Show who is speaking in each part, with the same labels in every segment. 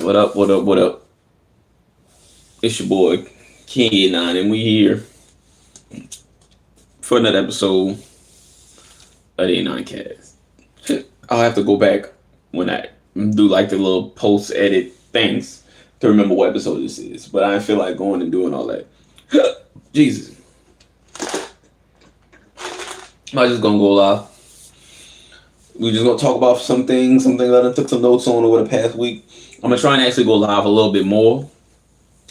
Speaker 1: What up? What up? What up? It's your boy King 9, and we here for another episode of the 9 Cast. I'll have to go back when I do like the little post edit things to remember what episode this is, but I didn't feel like going and doing all that. Jesus, I'm just gonna go live. We're just gonna talk about some things that I took some notes on over the past week. I'm gonna try and actually go live a little bit more.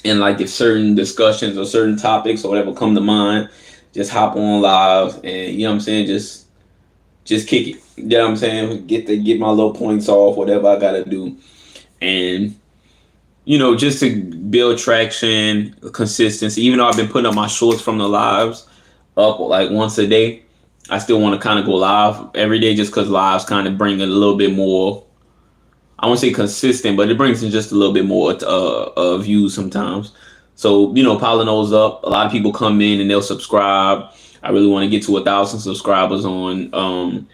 Speaker 1: And like if certain discussions or certain topics or whatever come to mind, just hop on live and you know what I'm saying, just kick it. You know what I'm saying? Get my little points off, whatever I gotta do. And you know, just to build traction, consistency. Even though I've been putting up my shorts from the lives up like once a day, I still want to kind of go live every day just because lives kind of bring a little bit more. I won't say consistent, but it brings in just a little bit more views sometimes. So, you know, piling those up. A lot of people come in and they'll subscribe. I really want to get to 1,000 subscribers on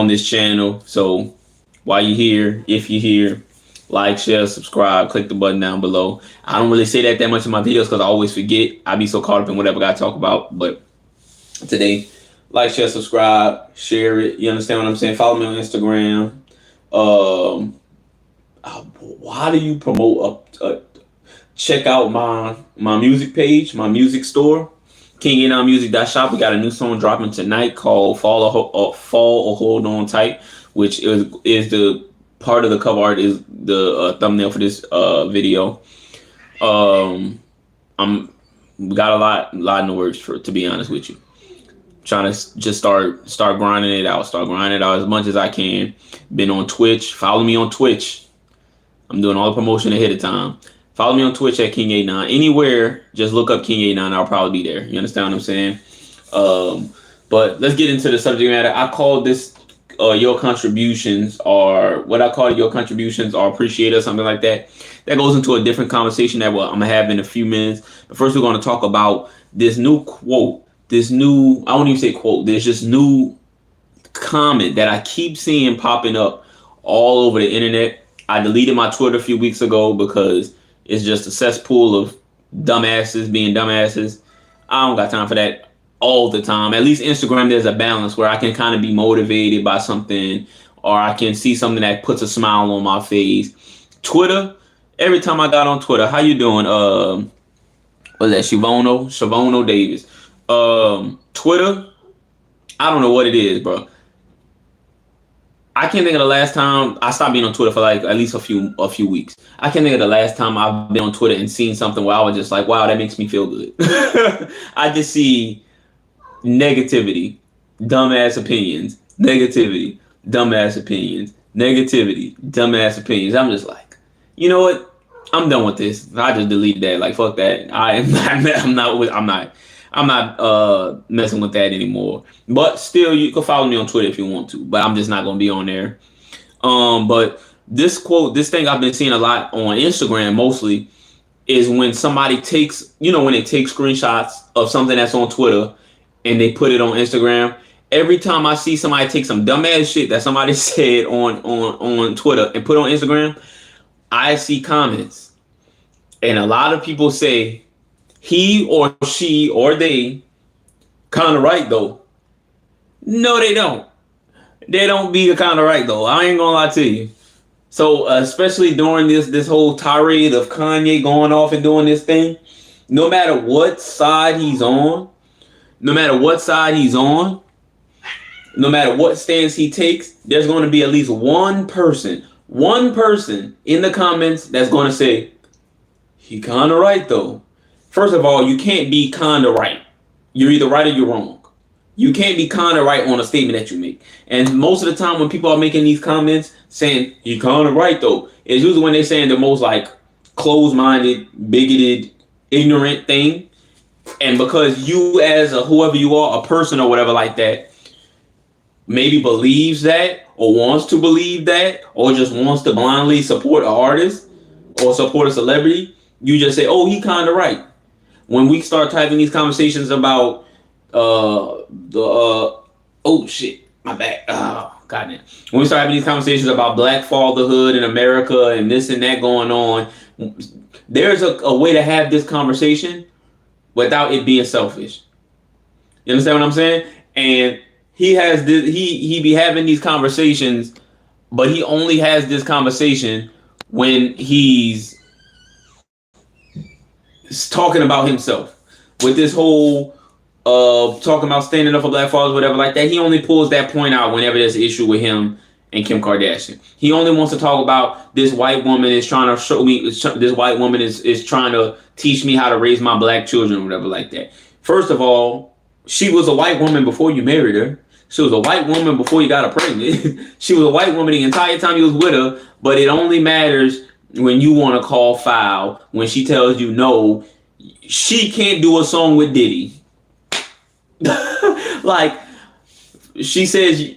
Speaker 1: this channel. So while you're here, if you're here, like, share, subscribe, click the button down below. I don't really say that much in my videos because I always forget. I be so caught up in whatever I talk about. But today, like, share, subscribe, share it. You understand what I'm saying? Follow me on Instagram. Why do you promote check out my music page, my music store, king89music.shop. We got a new song dropping tonight called Fall or Hold On Tight, which is the part of the cover art is the thumbnail for this video. We got a lot in the works, to be honest with you. Trying to just start grinding it out, as much as I can. Been on Twitch. Follow me on Twitch. I'm doing all the promotion ahead of time. Follow me on Twitch at King89. Anywhere, just look up King89. I'll probably be there. You understand what I'm saying? But let's get into the subject matter. I call this your contributions are appreciated, something like that. That goes into a different conversation that I'm gonna have in a few minutes. But first, we're gonna talk about this new quote. I won't even say quote, there's just new comment that I keep seeing popping up all over the internet. I deleted my Twitter a few weeks ago because it's just a cesspool of dumbasses being dumbasses. I don't got time for that all the time. At least Instagram, there's a balance where I can kind of be motivated by something, or I can see something that puts a smile on my face. Twitter, every time I got on Twitter, how you doing? What's that? Shavono Davis. Twitter, I don't know what it is, bro. I can't think of the last time I stopped being on Twitter for like at least a few weeks. I can't think of the last time I've been on Twitter and seen something where I was just like, wow, that makes me feel good. I just see negativity, dumbass opinions, negativity, dumbass opinions, negativity, dumbass opinions. I'm just like, you know what? I'm done with this. I just deleted that. Like, fuck that. I'm not messing with that anymore. But still, you can follow me on Twitter if you want to. But I'm just not gonna be on there. But this thing I've been seeing a lot on Instagram mostly is when somebody takes, when they take screenshots of something that's on Twitter and they put it on Instagram. Every time I see somebody take some dumbass shit that somebody said on Twitter and put on Instagram, I see comments. And a lot of people say, he or she or they kind of right though. No, they don't. They don't be the kind of right though. I ain't gonna lie to you. So especially during this whole tirade of Kanye going off and doing this thing, no matter what side he's on, no matter what stance he takes, there's going to be at least one person in the comments that's going to say, he kind of right though. First of all, you can't be kind of right. You're either right or you're wrong. You can't be kind of right on a statement that you make. And most of the time when people are making these comments saying, he kind of right though, it's usually when they're saying the most like closed-minded, bigoted, ignorant thing. And because you as whoever you are, a person or whatever like that, maybe believes that or wants to believe that or just wants to blindly support an artist or support a celebrity, you just say, oh, he kind of right. When we start typing these conversations about oh shit, my bad. goddamn, when we start having these conversations about black fatherhood in America and this and that going on, there's a way to have this conversation without it being selfish. You understand what I'm saying? And he has this, he be having these conversations, but he only has this conversation when he's talking about himself. With this whole talking about standing up for black fathers, whatever like that, he only pulls that point out whenever there's an issue with him and Kim Kardashian. He only wants to talk about this white woman is trying to show me, this white woman is trying to teach me how to raise my black children, or whatever like that. First of all, she was a white woman before you married her. She was a white woman before you got her pregnant. She was a white woman the entire time you was with her, but it only matters when you want to call foul, when she tells you no, she can't do a song with Diddy. Like, she says,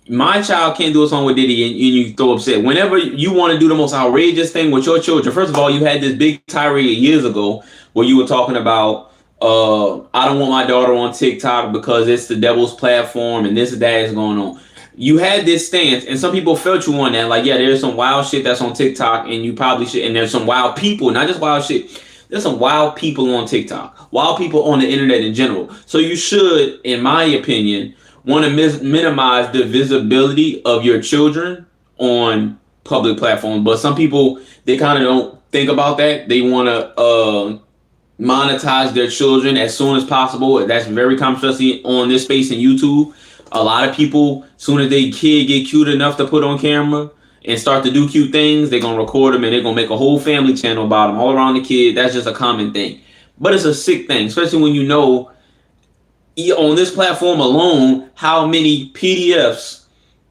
Speaker 1: my child can't do a song with Diddy, and you throw upset. Whenever you want to do the most outrageous thing with your children, first of all, you had this big tirade years ago where you were talking about, I don't want my daughter on TikTok because it's the devil's platform and this and that is going on. You had this stance, and some people felt you on that. Like, yeah, there's some wild shit that's on TikTok, and you probably should. And there's some wild people, not just wild shit. There's some wild people on TikTok, wild people on the internet in general. So you should, in my opinion, want to minimize the visibility of your children on public platforms. But some people, they kind of don't think about that. They want to monetize their children as soon as possible. That's very common, especially on this space in YouTube. A lot of people, as soon as they kid get cute enough to put on camera and start to do cute things, they're going to record them and they're going to make a whole family channel about them all around the kid. That's just a common thing. But it's a sick thing, especially when you know on this platform alone how many PDFs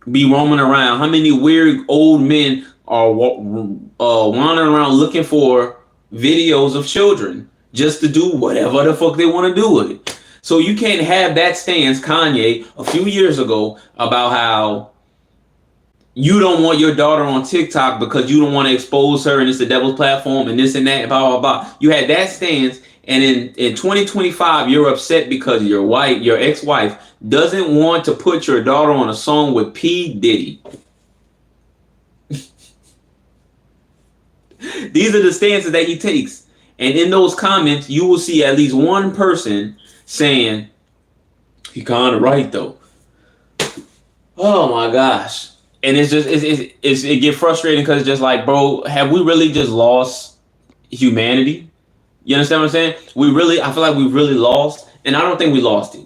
Speaker 1: be roaming around, how many weird old men are wandering around looking for videos of children just to do whatever the fuck they want to do with it. So you can't have that stance, Kanye, a few years ago, about how you don't want your daughter on TikTok because you don't want to expose her and it's the devil's platform and this and that and blah, blah, blah. You had that stance, and in 2025, you're upset because your ex-wife doesn't want to put your daughter on a song with P. Diddy. These are the stances that he takes. And in those comments, you will see at least one person saying, he kind of right though. Oh my gosh. And it's just, it get frustrating because it's just like, bro, have we really just lost humanity? You understand what I'm saying? I feel like we really lost, and I don't think we lost it.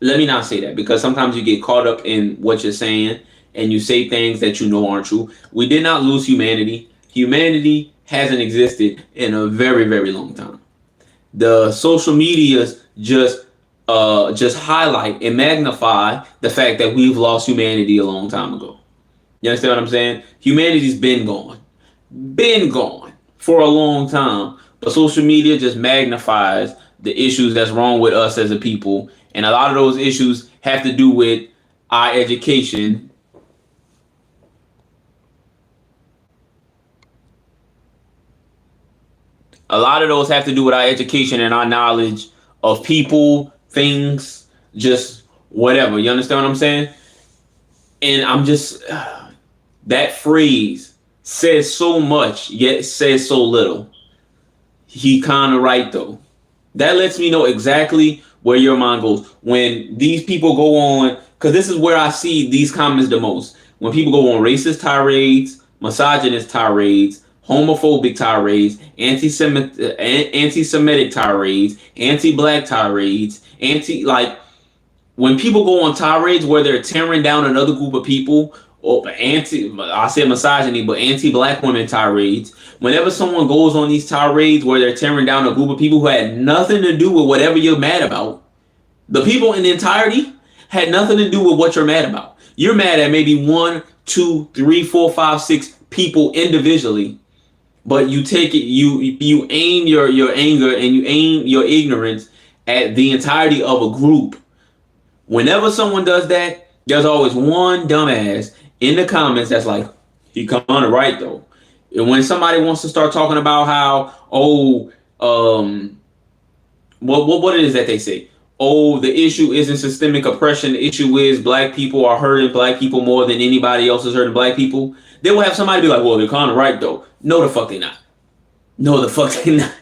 Speaker 1: Let me not say that, because sometimes you get caught up in what you're saying and you say things that you know aren't true. We did not lose humanity. Humanity hasn't existed in a very, very long time. The social medias just highlight and magnify the fact that we've lost humanity a long time ago. You understand what I'm saying? Humanity's been gone for a long time. But social media just magnifies the issues that's wrong with us as a people. And a lot of those issues have to do with our education. A lot of those have to do with our education and our knowledge of people, things, just whatever. You understand what I'm saying? And I'm just, that phrase says so much, yet says so little. He kind of right though. That lets me know exactly where your mind goes when these people go on, because this is where I see these comments the most. When people go on racist tirades, misogynist tirades, homophobic tirades, anti-Semitic tirades, anti-black tirades, when people go on tirades where they're tearing down another group of people, or I said misogyny, but anti-black women tirades. Whenever someone goes on these tirades where they're tearing down a group of people who had nothing to do with whatever you're mad about, the people in the entirety had nothing to do with what you're mad about. You're mad at maybe 1, 2, 3, 4, 5, 6 people individually, but you take it, you aim your anger and you aim your ignorance at the entirety of a group. Whenever someone does that, there's always one dumbass in the comments that's like, he kind of right though. And when somebody wants to start talking about how, what it is that they say, oh, the issue isn't systemic oppression. The issue is black people are hurting black people more than anybody else is hurting black people. They will have somebody be like, well, they're kind of right though. No, the fuck they not. No, the fuck they not.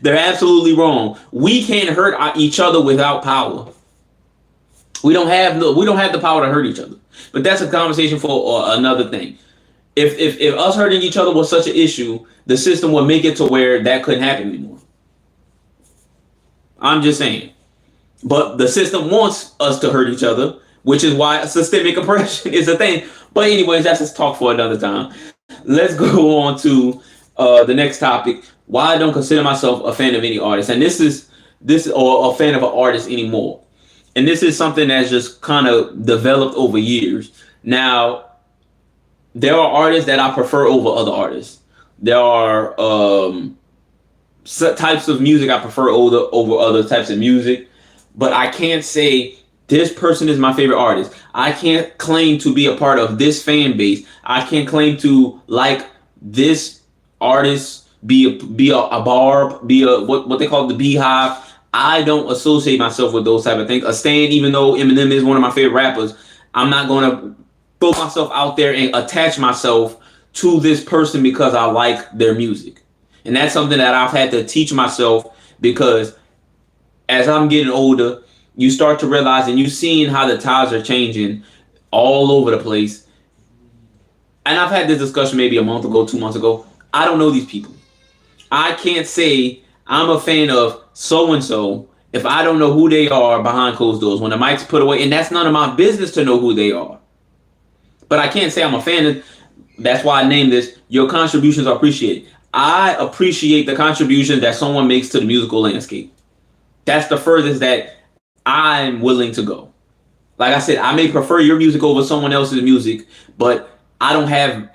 Speaker 1: They're absolutely wrong. We can't hurt each other without power. We don't have the power to hurt each other. But that's a conversation for another thing. If us hurting each other was such an issue, the system would make it to where that couldn't happen anymore. I'm just saying. But the system wants us to hurt each other, which is why systemic oppression is a thing. But anyways, that's just talk for another time. Let's go on to the next topic. Why I don't consider myself a fan of any artist, and this or a fan of an artist anymore. And this is something that's just kind of developed over years. Now, there are artists that I prefer over other artists. There are types of music I prefer over other types of music. But I can't say this person is my favorite artist. I can't claim to be a part of this fan base. I can't claim to like this artist, be a barb, be a what they call the beehive. I don't associate myself with those type of things. A stan, even though Eminem is one of my favorite rappers, I'm not going to throw myself out there and attach myself to this person because I like their music. And that's something that I've had to teach myself, because as I'm getting older, you start to realize, and you've seen how the tides are changing all over the place. And I've had this discussion maybe a month ago, 2 months ago. I don't know these people. I can't say I'm a fan of so-and-so if I don't know who they are behind closed doors. When the mic's put away, and that's none of my business to know who they are. But I can't say I'm a fan of, that's why I named this, your contributions are appreciated. I appreciate the contribution that someone makes to the musical landscape. That's the furthest that I'm willing to go. Like I said, I may prefer your music over someone else's music, but I don't have,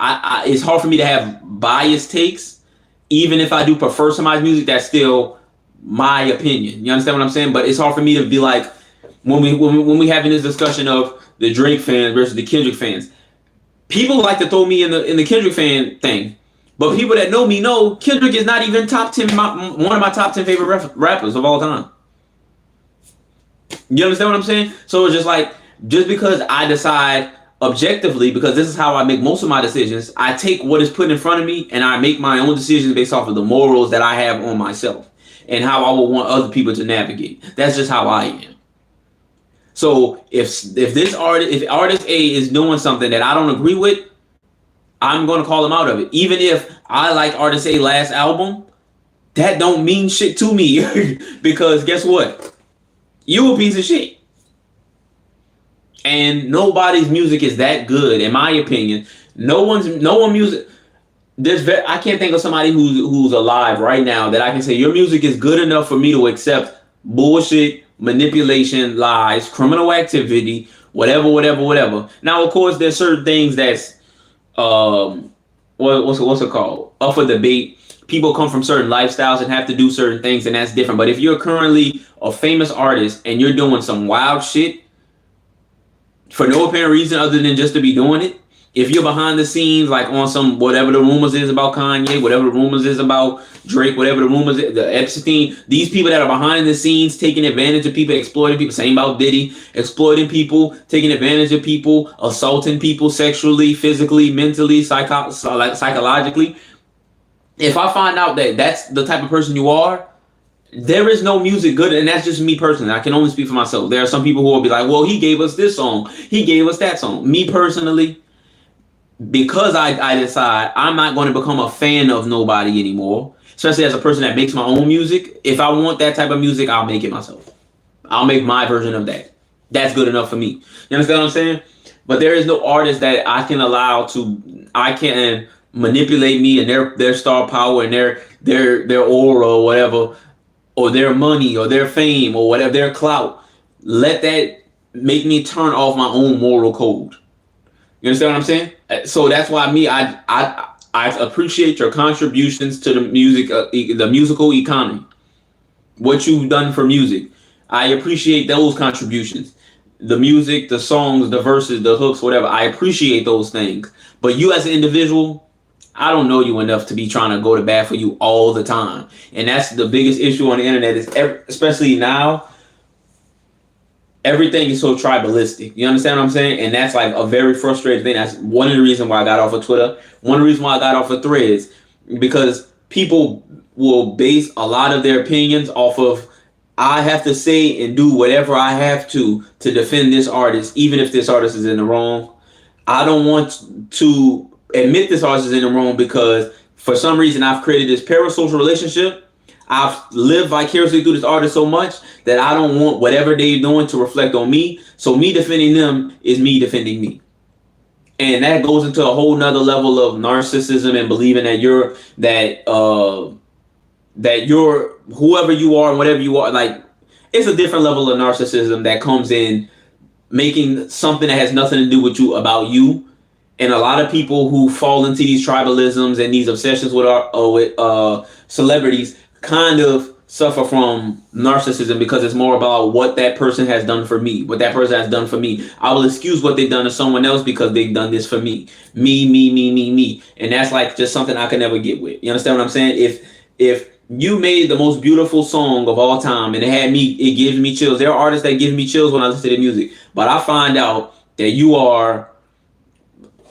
Speaker 1: it's hard for me to have biased takes. Even if I do prefer somebody's music, that's still my opinion. You understand what I'm saying? But it's hard for me to be like, when we having this discussion of the Drake fans versus the Kendrick fans, people like to throw me in the Kendrick fan thing. But people that know me know Kendrick is not even top 10, one of my top 10 favorite rappers of all time. You understand what I'm saying? So it's just like, just because I decide objectively, because this is how I make most of my decisions, I take what is put in front of me and I make my own decisions based off of the morals that I have on myself and how I would want other people to navigate. That's just how I am. So if artist A is doing something that I don't agree with, I'm going to call him out of it. Even if I like artist A last album, that don't mean shit to me because guess what? You a piece of shit. And nobody's music is that good, in my opinion. No one music. I can't think of somebody who's alive right now that I can say your music is good enough for me to accept bullshit, manipulation, lies, criminal activity, whatever. Now, of course, there's certain things that's what's it called? Up for debate. People come from certain lifestyles and have to do certain things, and that's different. But if you're currently a famous artist and you're doing some wild shit for no apparent reason other than just to be doing it, if you're behind the scenes, like on some whatever the rumors is about Kanye, whatever the rumors is about Drake, whatever the rumors is, the Epstein, these people that are behind the scenes taking advantage of people, exploiting people, same about Diddy, exploiting people, taking advantage of people, assaulting people sexually, physically, mentally, psychologically. If I find out that that's the type of person you are, there is no music good, and that's just me personally. I can only speak for myself. There are some people who will be like, well, he gave us this song, he gave us that song. Me personally, because I decide I'm not going to become a fan of nobody anymore, especially as a person that makes my own music. If I want that type of music, I'll make it myself. I'll make my version of that. That's good enough for me. You understand what I'm saying? But there is no artist that I can allow to, I can manipulate me and their star power and their aura or whatever, or their money or their fame or whatever, their clout. Let that make me turn off my own moral code. You understand what I'm saying? So that's why I appreciate your contributions to the music, the musical economy. What you've done for music, I appreciate those contributions. The music, the songs, the verses, the hooks, whatever. I appreciate those things. But you as an individual, I don't know you enough to be trying to go to bat for you all the time. And that's the biggest issue on the internet, is especially now. everything is so tribalistic. You understand what I'm saying? And that's like a very frustrating thing. That's one of the reasons why I got off of Twitter. One of the reasons why I got off of Threads, because people will base a lot of their opinions off of, I have to say and do whatever I have to defend this artist, even if this artist is in the wrong. I don't want to admit this artist is in the wrong because for some reason I've created this parasocial relationship. I've lived vicariously through this artist so much that I don't want whatever they're doing to reflect on me. So me defending them is me defending me. And that goes into a whole nother level of narcissism and believing that you're whoever you are and whatever you are. Like, it's a different level of narcissism that comes in making something that has nothing to do with you about you. And a lot of people who fall into these tribalisms and these obsessions with celebrities kind of suffer from narcissism because it's more about what that person has done for me, what that person has done for me. I will excuse what they've done to someone else because they've done this for me. Me. And that's like just something I can never get with. You understand what I'm saying? If you made the most beautiful song of all time and it gives me chills. There are artists that give me chills when I listen to their music. But I find out that you are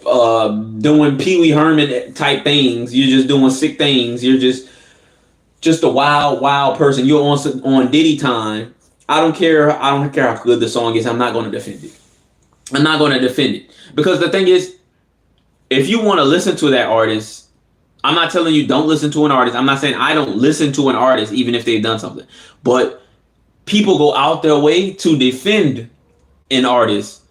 Speaker 1: doing Pee Wee Herman type things. You're just doing sick things. You're just a wild person. You're on Diddy time. I don't care how good the song is. I'm not going to defend it. I'm not going to defend it. Because the thing is, if you want to listen to that artist, I'm not telling you don't listen to an artist. I'm not saying I don't listen to an artist even if they've done something. But people go out their way to defend an artist,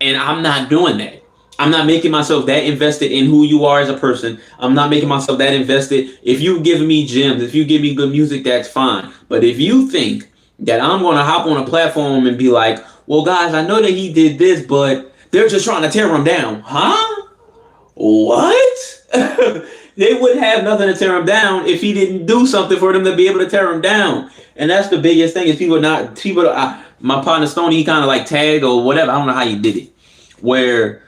Speaker 1: and I'm not doing that. I'm not making myself that invested in who you are as a person. I'm not making myself that invested. If you give me gems, if you give me good music, that's fine. But if you think that I'm going to hop on a platform and be like, well, guys, I know that he did this, but they're just trying to tear him down. Huh? What? They wouldn't have nothing to tear him down if he didn't do something for them to be able to tear him down. And that's the biggest thing is my partner Stoney, he kind of like tagged or whatever. I don't know how he did it. Where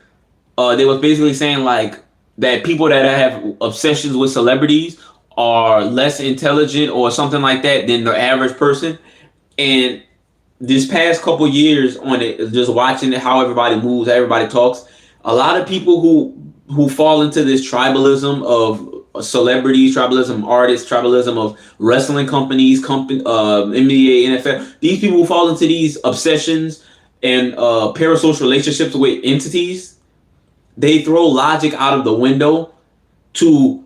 Speaker 1: they was basically saying like that people that have obsessions with celebrities are less intelligent or something like that than the average person. And this past couple years on it, just watching how everybody moves, how everybody talks, a lot of people who fall into this tribalism of celebrities, tribalism of artists, tribalism of wrestling companies, NBA, NFL. These people who fall into these obsessions and parasocial relationships with entities, they throw logic out of the window to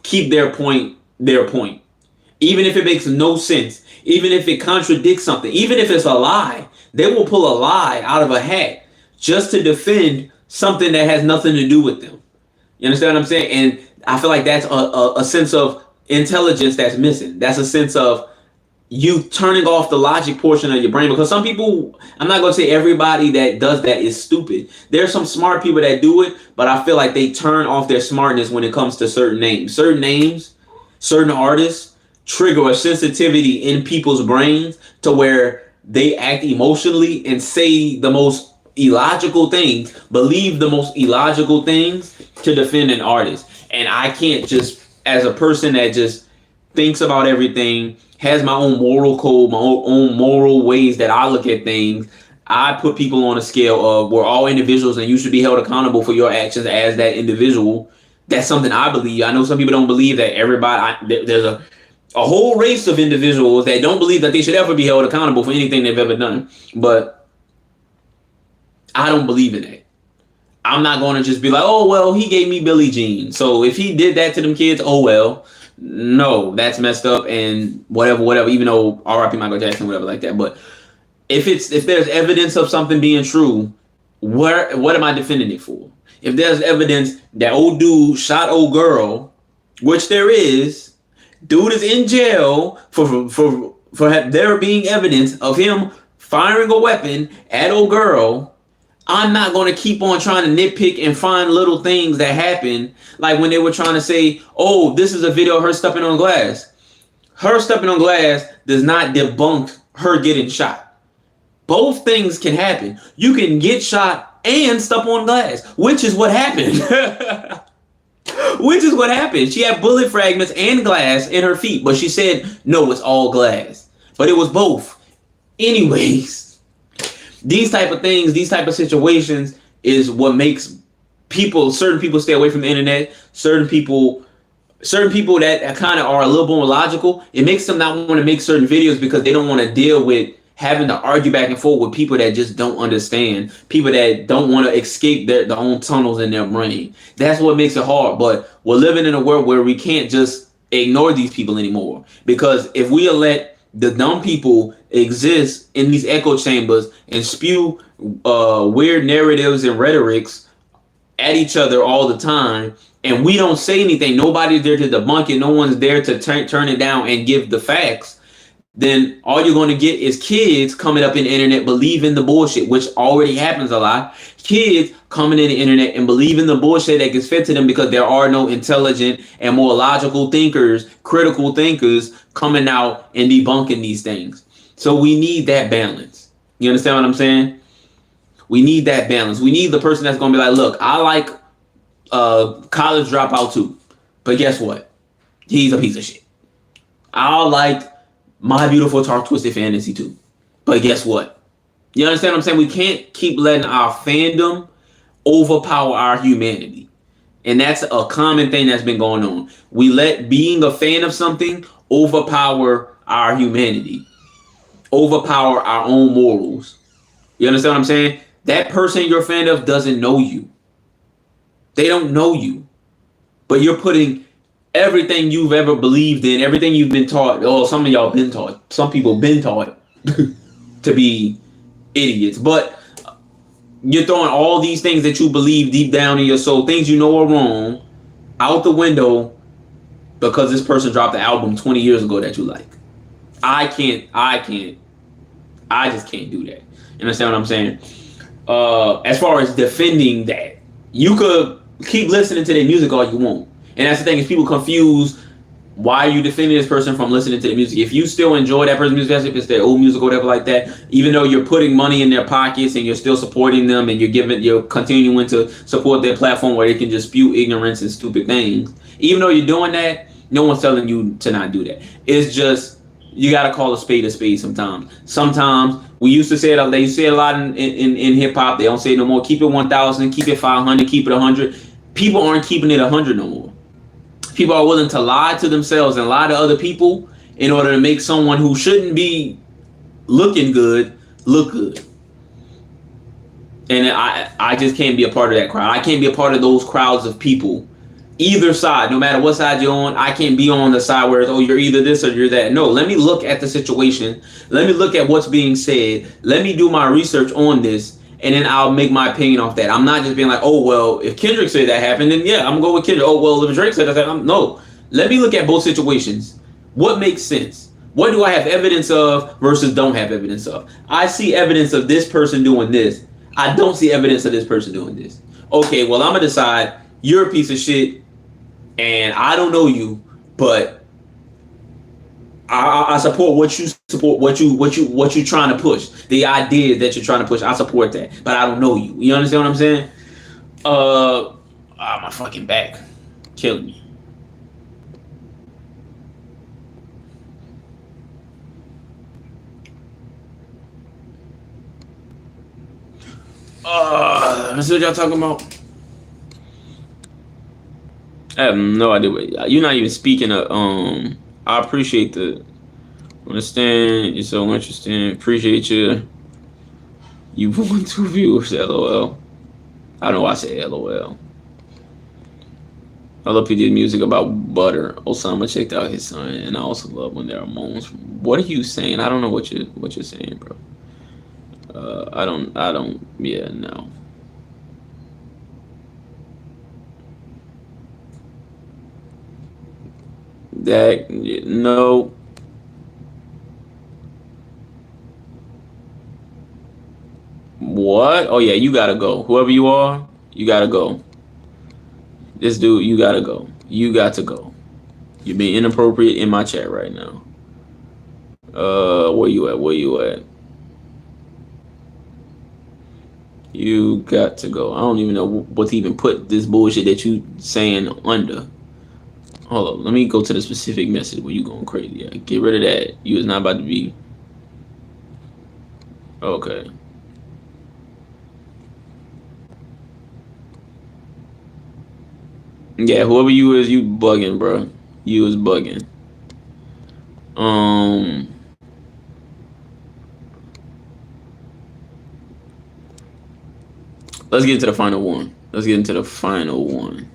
Speaker 1: keep their point. Even if it makes no sense, even if it contradicts something, even if it's a lie, they will pull a lie out of a hat just to defend something that has nothing to do with them. You understand what I'm saying? And I feel like that's a sense of intelligence that's missing. That's a sense of you turning off the logic portion of your brain. Because some people, I'm not going to say everybody that does that is stupid. There's some smart people that do it, but I feel like they turn off their smartness when it comes to certain names. Certain artists trigger a sensitivity in people's brains to where they act emotionally and say the most illogical things, believe the most illogical things to defend an artist. And I can't just, as a person that just thinks about everything, has my own moral code, my own moral ways that I look at things, I put people on a scale of we're all individuals and you should be held accountable for your actions as that individual. That's something I believe. I know some people don't believe that there's a whole race of individuals that don't believe that they should ever be held accountable for anything they've ever done. But I don't believe in that. I'm not going to just be like, oh, well, he gave me Billie Jean. So if he did that to them kids, oh, well. No, that's messed up and whatever, even though R.I.P. Michael Jackson, whatever like that. But if there's evidence of something being true, what am I defending it for? If there's evidence that old dude shot old girl, which there is, dude is in jail for there being evidence of him firing a weapon at old girl, I'm not going to keep on trying to nitpick and find little things that happen. Like when they were trying to say, oh, this is a video of her stepping on glass. Her stepping on glass does not debunk her getting shot. Both things can happen. You can get shot and step on glass, which is what happened. Which is what happened. She had bullet fragments and glass in her feet, but she said, no, it's all glass. But it was both. Anyways, these type of things, these type of situations is what makes certain people stay away from the internet. Certain people that kind of are a little more logical, it makes them not want to make certain videos because they don't want to deal with having to argue back and forth with people that just don't understand, people that don't want to escape their own tunnels in their brain. That's what makes it hard. But we're living in a world where we can't just ignore these people anymore, because if we let the dumb people exist in these echo chambers and spew weird narratives and rhetorics at each other all the time, and we don't say anything, nobody's there to debunk it, no one's there to turn it down and give the facts, then all you're going to get is kids coming up in the internet believing the bullshit, which already happens a lot. Kids coming in the internet and believing the bullshit that gets fed to them because there are no intelligent and more logical thinkers, critical thinkers coming out and debunking these things. So we need that balance. You understand what I'm saying? We need that balance. We need the person that's going to be like, look, I like college dropout too, but guess what? He's a piece of shit. I like My Beautiful Dark Twisted Fantasy too, but guess what? You understand what I'm saying? We can't keep letting our fandom overpower our humanity. And that's a common thing that's been going on. We let being a fan of something overpower our humanity, overpower our own morals. You understand what I'm saying? That person you're a fan of doesn't know you. They don't know you. But you're putting everything you've ever believed in, everything you've been taught. Oh, some of y'all been taught. Some people been taught to be idiots. But you're throwing all these things that you believe deep down in your soul, things you know are wrong, out the window because this person dropped the album 20 years ago that you like. I just can't do that. You understand what I'm saying? As far as defending that, you could keep listening to their music all you want. And that's the thing, is people confuse why are you defending this person from listening to the music. If you still enjoy that person's music, if it's their old music or whatever like that, even though you're putting money in their pockets and you're still supporting them and you're continuing to support their platform where they can just spew ignorance and stupid things, even though you're doing that, no one's telling you to not do that. It's just, you got to call a spade sometimes. Sometimes, we used to say it, they used to say it a lot in hip hop. They don't say it no more. Keep it 1,000, keep it 500, keep it 100. People aren't keeping it 100 no more. People are willing to lie to themselves and lie to other people in order to make someone who shouldn't be looking good look good. And I just can't be a part of that crowd. I can't be a part of those crowds of people. Either side, no matter what side you're on, I can't be on the side where it's, oh, you're either this or you're that. No, let me look at the situation. Let me look at what's being said. Let me do my research on this, and then I'll make my opinion off that. I'm not just being like, oh, well, if Kendrick said that happened, then yeah, I'm going to go with Kendrick. Oh, well, if Drake said that happened, no. Let me look at both situations. What makes sense? What do I have evidence of versus don't have evidence of? I see evidence of this person doing this. I don't see evidence of this person doing this. Okay, well, I'm going to decide you're a piece of shit and I don't know you, but I support what you support, what you trying to push, the idea that you're trying to push. I support that, but I don't know you. You understand what I'm saying? My fucking back killing me. Let's see what y'all talking about. I have no idea what you're not even speaking of. I appreciate the understand. You're so interesting. Appreciate you. You won 2 viewers. LOL. I don't know why I say LOL. I love he did music about butter. Osama checked out his son, and I also love when there are moans. What are you saying? I don't know what you're saying, bro. I don't. Yeah, no. That no. What? Oh yeah, you gotta go. Whoever you are, you gotta go. This dude, you gotta go. You got to go. You're being inappropriate in my chat right now. Where you at? Where you at? You got to go. I don't even know what to even put this bullshit that you saying under. Hold on, let me go to the specific message where you going crazy. Yeah, get rid of that. You is not about to be. Okay. Yeah, whoever you is, you bugging, bro. You is bugging. Um, let's get into the final one. Let's get into the final one.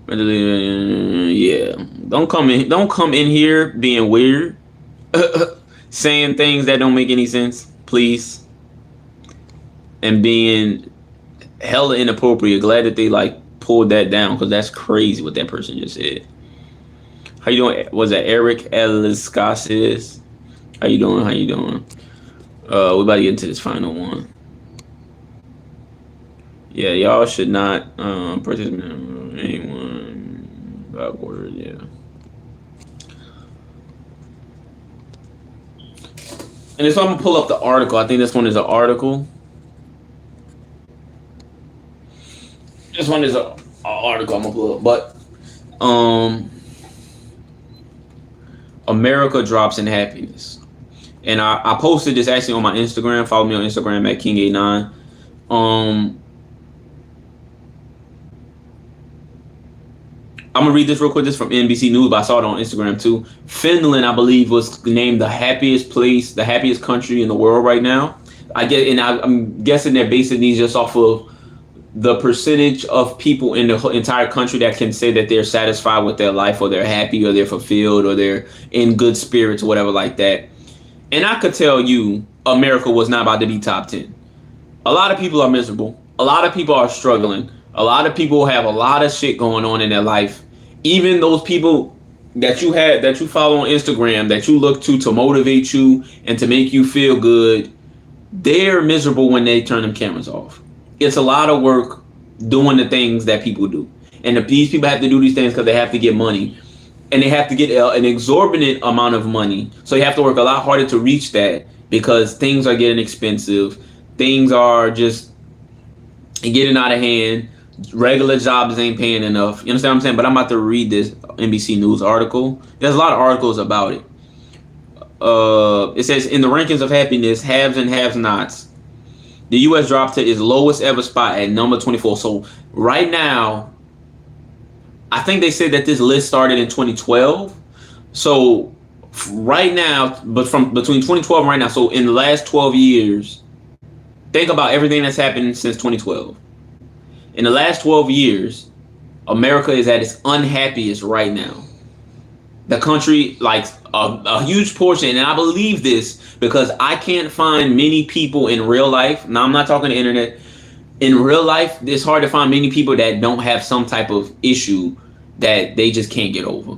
Speaker 1: Yeah, don't come in here being weird, saying things that don't make any sense, please, and being hella inappropriate. Glad that they like pulled that down because that's crazy what that person just said. How you doing? Was that Eric Eliscasis? How you doing? How you doing? We about to get into this final one. Yeah, y'all should not participate in anyone backward. Yeah. And so I'm gonna pull up the article. I think this one is an article. This one is a article I'm gonna pull up, but America drops in happiness, and I posted this actually on my Instagram. Follow me on Instagram at King89. I'm gonna read this real quick. This is from NBC News, but I saw it on Instagram too. Finland, I believe, was named the happiest place, the happiest country in the world right now. I'm guessing they're basing these just off of the percentage of people in the entire country that can say that they're satisfied with their life, or they're happy, or they're fulfilled, or they're in good spirits, or whatever like that. And I could tell you, America was not about to be top 10. A lot of people are miserable. A lot of people are struggling. A lot of people have a lot of shit going on in their life. Even those people that you follow on Instagram, that you look to motivate you and to make you feel good, they're miserable when they turn them cameras off. It's a lot of work doing the things that people do. And these people have to do these things because they have to get money. And they have to get an exorbitant amount of money. So you have to work a lot harder to reach that, because things are getting expensive. Things are just getting out of hand. Regular jobs ain't paying enough. You understand what I'm saying? But I'm about to read this NBC News article. There's a lot of articles about it. It says, in the rankings of happiness, haves and have-nots, the U.S. dropped to its lowest ever spot at number 24. So right now, I think they said that this list started in 2012. So right now, but from between 2012 and right now, so in the last 12 years, think about everything that's happened since 2012. In the last 12 years, America is at its unhappiest right now. The country, like a huge portion, and I believe this because I can't find many people in real life. Now, I'm not talking the internet. In real life, it's hard to find many people that don't have some type of issue that they just can't get over.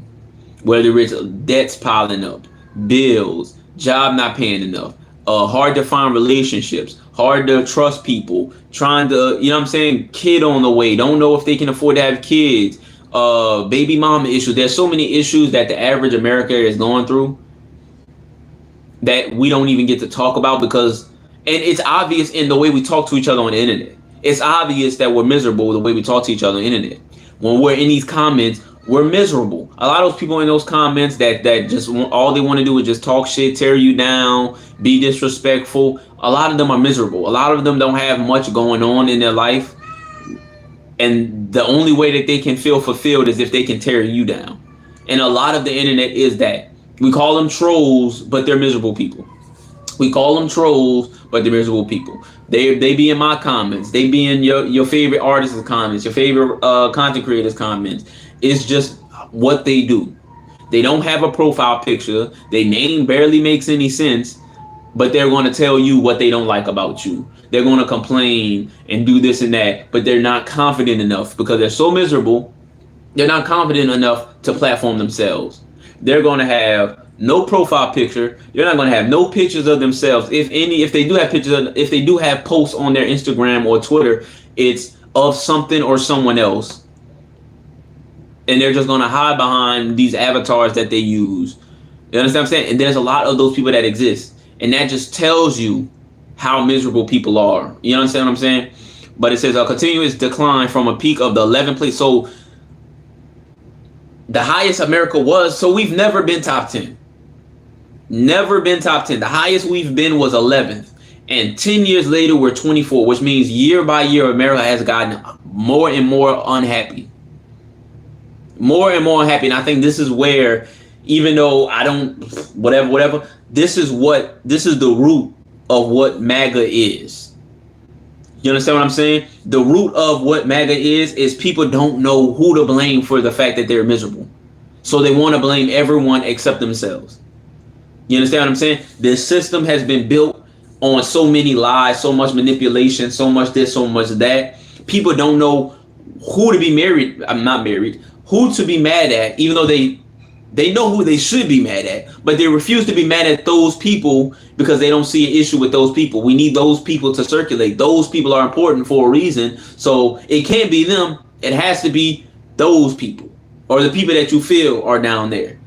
Speaker 1: Whether it's debts piling up, bills, job not paying enough, hard to find relationships, hard to trust people, trying to, you know what I'm saying, kid on the way, don't know if they can afford to have kids, baby mama issues. There's so many issues that the average American is going through that we don't even get to talk about, because, and it's obvious in the way we talk to each other on the internet. It's obvious that we're miserable the way we talk to each other on the internet. When we're in these comments, we're miserable. A lot of those people in those comments that just all they want to do is just talk shit, tear you down, be disrespectful. A lot of them are miserable. A lot of them don't have much going on in their life. And the only way that they can feel fulfilled is if they can tear you down. And a lot of the internet is that. We call them trolls, but they're miserable people. We call them trolls, but they're miserable people. They be in my comments. They be in your favorite artist's comments, your favorite content creators' comments. It's just what they do. They don't have a profile picture. Their name barely makes any sense, but they're going to tell you what they don't like about you. They're going to complain and do this and that, but they're not confident enough because they're so miserable. They're not confident enough to platform themselves. They're going to have no profile picture. They're not going to have no pictures of themselves. If they do have pictures, if they do have posts on their Instagram or Twitter, it's of something or someone else. And they're just going to hide behind these avatars that they use. You understand what I'm saying? And there's a lot of those people that exist. And that just tells you how miserable people are. You understand what I'm saying? But it says a continuous decline from a peak of the 11th place. So the highest America was. So we've never been top 10. Never been top 10. The highest we've been was 11th. And 10 years later, we're 24, which means year by year, America has gotten more and more unhappy. More and more unhappy. And I think this is where, even though I don't, whatever, this is the root of what MAGA is. You understand what I'm saying? The root of what MAGA is people don't know who to blame for the fact that they're miserable. So they want to blame everyone except themselves. You understand what I'm saying? This system has been built on so many lies, so much manipulation, so much this, so much that. People don't know who to be married. I'm not married. Who to be mad at, even though they know who they should be mad at, but they refuse to be mad at those people because they don't see an issue with those people. We need those people to circulate. Those people are important for a reason. So it can't be them. It has to be those people, or the people that you feel are down there.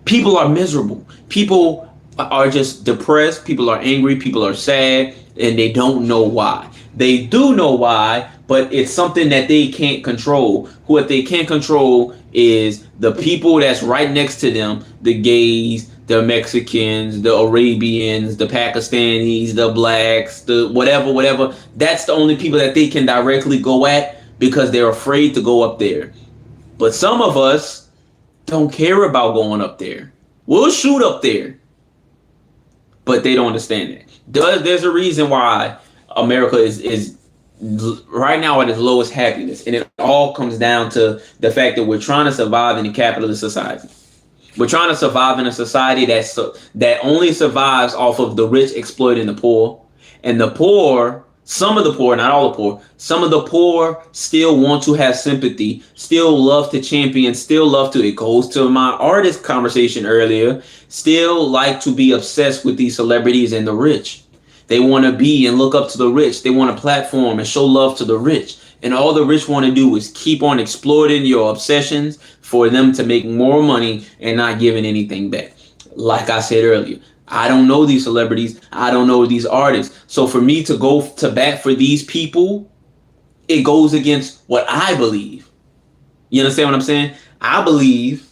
Speaker 1: People are miserable. People are just depressed. People are angry. People are sad, and they don't know why. They do know why, but it's something that they can't control. What they can't control is the people that's right next to them, the gays, the Mexicans, the Arabians, the Pakistanis, the blacks, the whatever. That's the only people that they can directly go at because they're afraid to go up there. But some of us don't care about going up there. We'll shoot up there. But they don't understand it. There's a reason why America is right now at its lowest happiness, and it all comes down to the fact that we're trying to survive in a capitalist society. We're trying to survive in a society that only survives off of the rich exploiting the poor, and the poor, some of the poor, not all the poor, some of the poor still want to have sympathy, still love to champion, still love to, it goes to my artist conversation earlier, still like to be obsessed with these celebrities and the rich. They want to be and look up to the rich. They want a platform and show love to the rich. And all the rich want to do is keep on exploiting your obsessions for them to make more money and not giving anything back. Like I said earlier, I don't know these celebrities. I don't know these artists. So for me to go to bat for these people, it goes against what I believe. You understand what I'm saying? I believe.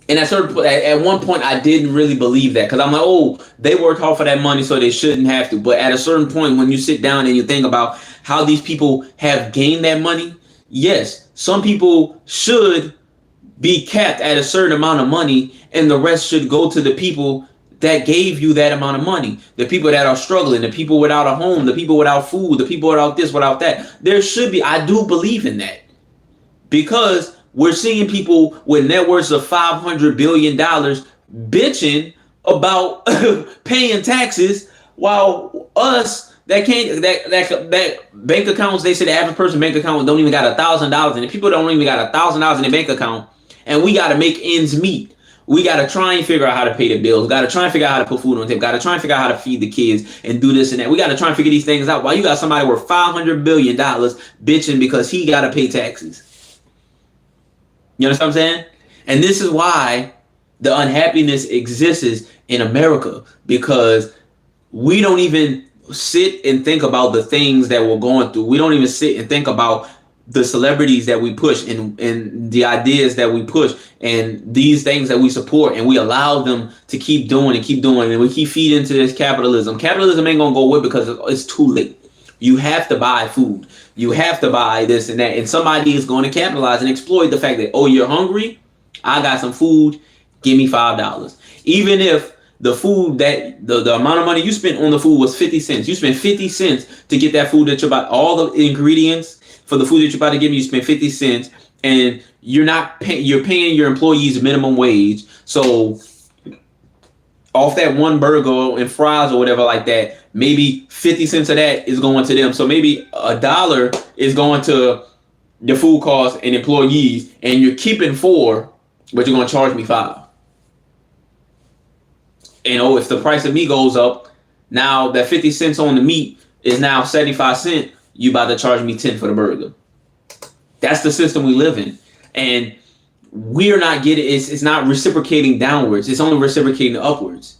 Speaker 1: And at one point, I didn't really believe that because I'm like, oh, they worked hard for that money, so they shouldn't have to. But at a certain point, when you sit down and you think about how these people have gained that money, yes, some people should be capped at a certain amount of money, and the rest should go to the people that gave you that amount of money. The people that are struggling, the people without a home, the people without food, the people without this, without that. There should be, I do believe in that. Because we're seeing people with net worths of $500 billion bitching about paying taxes, while us that bank accounts, they say the average person bank account don't even got $1,000, and the people don't even got $1,000 in their bank account, and we got to make ends meet. We got to try and figure out how to pay the bills. Got to try and figure out how to put food on the table. Got to try and figure out how to feed the kids and do this and that. We got to try and figure these things out while you got somebody worth $500 billion bitching because he got to pay taxes. You understand what I'm saying? And this is why the unhappiness exists in America, because we don't even sit and think about the things that we're going through. We don't even sit and think about the celebrities that we push and the ideas that we push and these things that we support, and we allow them to keep doing and we keep feeding into this capitalism. Capitalism ain't gonna go away because it's too late. You have to buy food. You have to buy this and that. And somebody is going to capitalize and exploit the fact that, oh, you're hungry? I got some food. Give me $5. Even if the food that the amount of money you spent on the food was 50 cents. You spent 50 cents to get that food that you're about, all the ingredients for the food that you're about to give me, you spent 50 cents, and you're paying your employees minimum wage. So off that one burger and fries or whatever like that, maybe 50 cents of that is going to them. So maybe $1 is going to the food costs and employees, and you're keeping $4, but you're going to charge me $5. And if the price of meat goes up, now that 50 cents on the meat is now 75 cents, you about to charge me 10 for the burger. That's the system we live in. And we're not getting, it's not reciprocating downwards. It's only reciprocating upwards.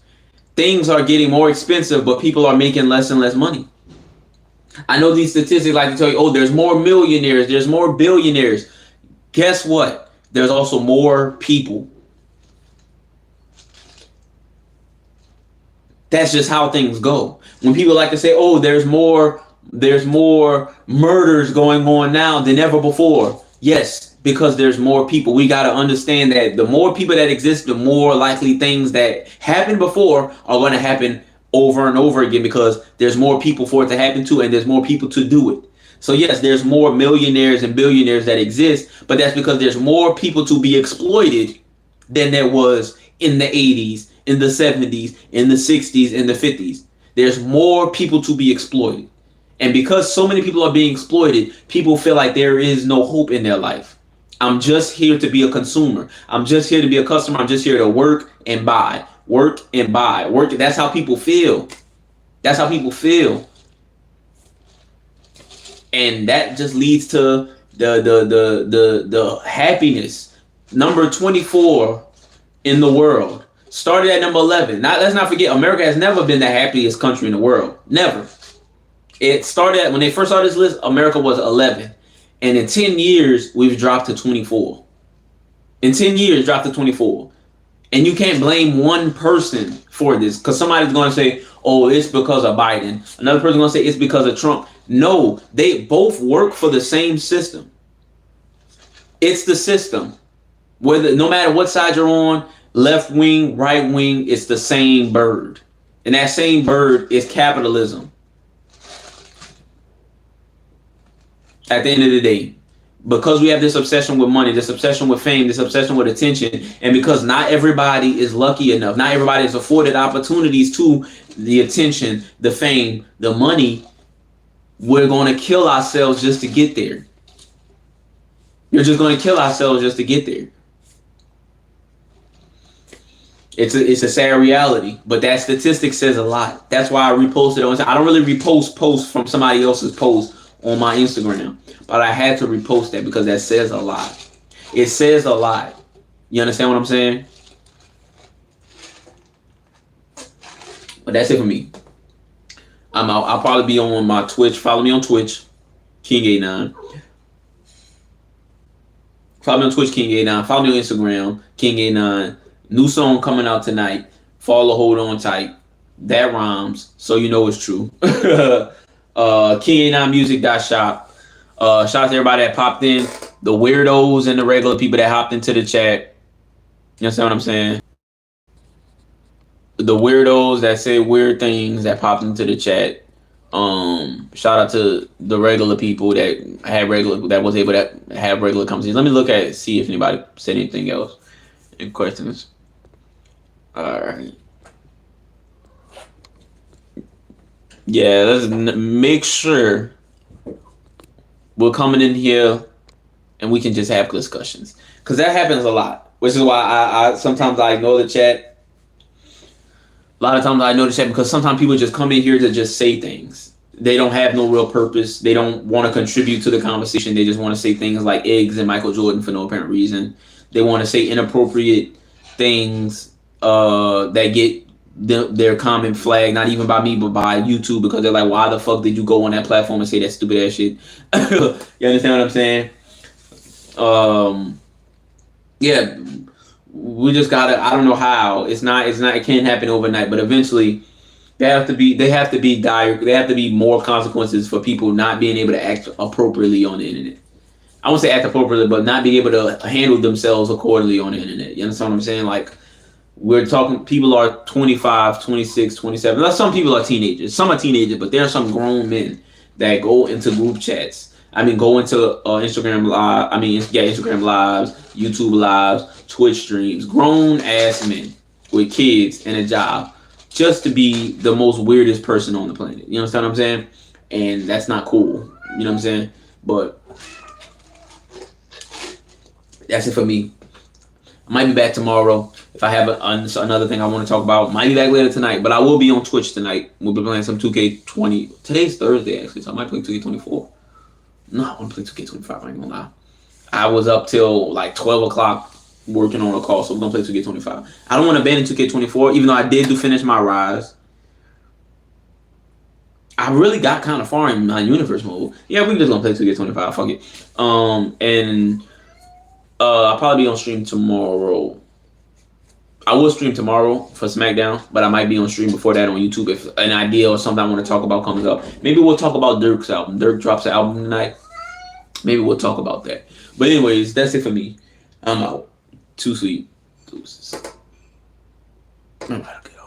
Speaker 1: Things are getting more expensive, but people are making less and less money. I know these statistics like to tell you, oh, there's more millionaires, there's more billionaires. Guess what? There's also more people. That's just how things go. When people like to say, "Oh, there's more murders going on now than ever before." Yes, because there's more people. We got to understand that the more people that exist, the more likely things that happened before are going to happen over and over again, because there's more people for it to happen to, and there's more people to do it. So yes, there's more millionaires and billionaires that exist, but that's because there's more people to be exploited than there was in the 80s, in the 70s, in the 60s, in the 50s. There's more people to be exploited. And because so many people are being exploited, people feel like there is no hope in their life. I'm just here to be a consumer. I'm just here to be a customer. I'm just here to work and buy. Work and buy. Work. That's how people feel. That's how people feel. And that just leads to the happiness. Number 24 in the world. Started at number 11. Now, let's not forget, America has never been the happiest country in the world. Never. It started, when they first started this list, America was 11. And in 10 years, we've dropped to 24. In 10 years, dropped to 24. And you can't blame one person for this, because somebody's going to say, oh, it's because of Biden. Another person's going to say it's because of Trump. No, they both work for the same system. It's the system. Whether, no matter what side you're on, left wing, right wing, it's the same bird. And that same bird is capitalism. At the end of the day, because we have this obsession with money, this obsession with fame, this obsession with attention, and because not everybody is lucky enough, not everybody is afforded opportunities to the attention, the fame, the money, we're going to kill ourselves just to get there. You're just going to kill ourselves just to get there. It's a sad reality, but that statistic says a lot. That's why I reposted on. I don't really repost posts from somebody else's post on my Instagram, but I had to repost that because that says a lot. It says a lot. You understand what I'm saying? But that's it for me. I'm out. I'll probably be on my Twitch. Follow me on Twitch, King89. Follow me on Twitch, King89. Follow me on Instagram, King89. New song coming out tonight. Follow, hold on tight. That rhymes, so you know it's true. King89music.shop. Shout out to everybody that popped in. The weirdos and the regular people that hopped into the chat. You understand what I'm saying? The weirdos that say weird things that popped into the chat. Shout out to the regular people that was able to have regular conversations. Let me look at it, see if anybody said anything else. Any questions? All right. Yeah, let's make sure we're coming in here and we can just have discussions, because that happens a lot, which is why I sometimes I ignore the chat. A lot of times I ignore the chat because sometimes people just come in here to just say things. They don't have no real purpose. They don't want to contribute to the conversation. They just want to say things like eggs and Michael Jordan for no apparent reason. They want to say inappropriate things that get their comment flag, not even by me, but by YouTube, because they're like, why the fuck did you go on that platform and say that stupid ass shit? You understand what I'm saying? Yeah, we just gotta, I don't know how. It can't happen overnight, but eventually there have to be more consequences for people not being able to act appropriately on the internet. I won't say act appropriately, but not being able to handle themselves accordingly on the internet. You understand what I'm saying? Like, we're talking, people are 25, 26, 27. Now, some people are teenagers. Some are teenagers, but there are some grown men that go into group chats. Go into Instagram Live. Instagram Lives, YouTube Lives, Twitch streams. Grown ass men with kids and a job just to be the most weirdest person on the planet. You understand what I'm saying? And that's not cool. You know what I'm saying? But that's it for me. I might be back tomorrow if I have another thing I want to talk about. Might be back later tonight, but I will be on Twitch tonight. We'll be playing some 2K20. Today's Thursday, actually, so I might play 2K24. No, I want to play 2K25, I ain't gonna lie. I was up till like 12 o'clock working on a call, so we're going to play 2K25. I don't want to abandon 2K24, even though I did finish my Rise. I really got kind of far in my universe mode. Yeah, we're just going to play 2K25, fuck it. And I'll probably be on stream tomorrow. I will stream tomorrow for SmackDown, but I might be on stream before that on YouTube if an idea or something I want to talk about comes up. Maybe we'll talk about Dirk's album. Dirk drops an album tonight. Maybe we'll talk about that. But anyways, that's it for me. I'm out. Too sweet. Deuces. I'm out.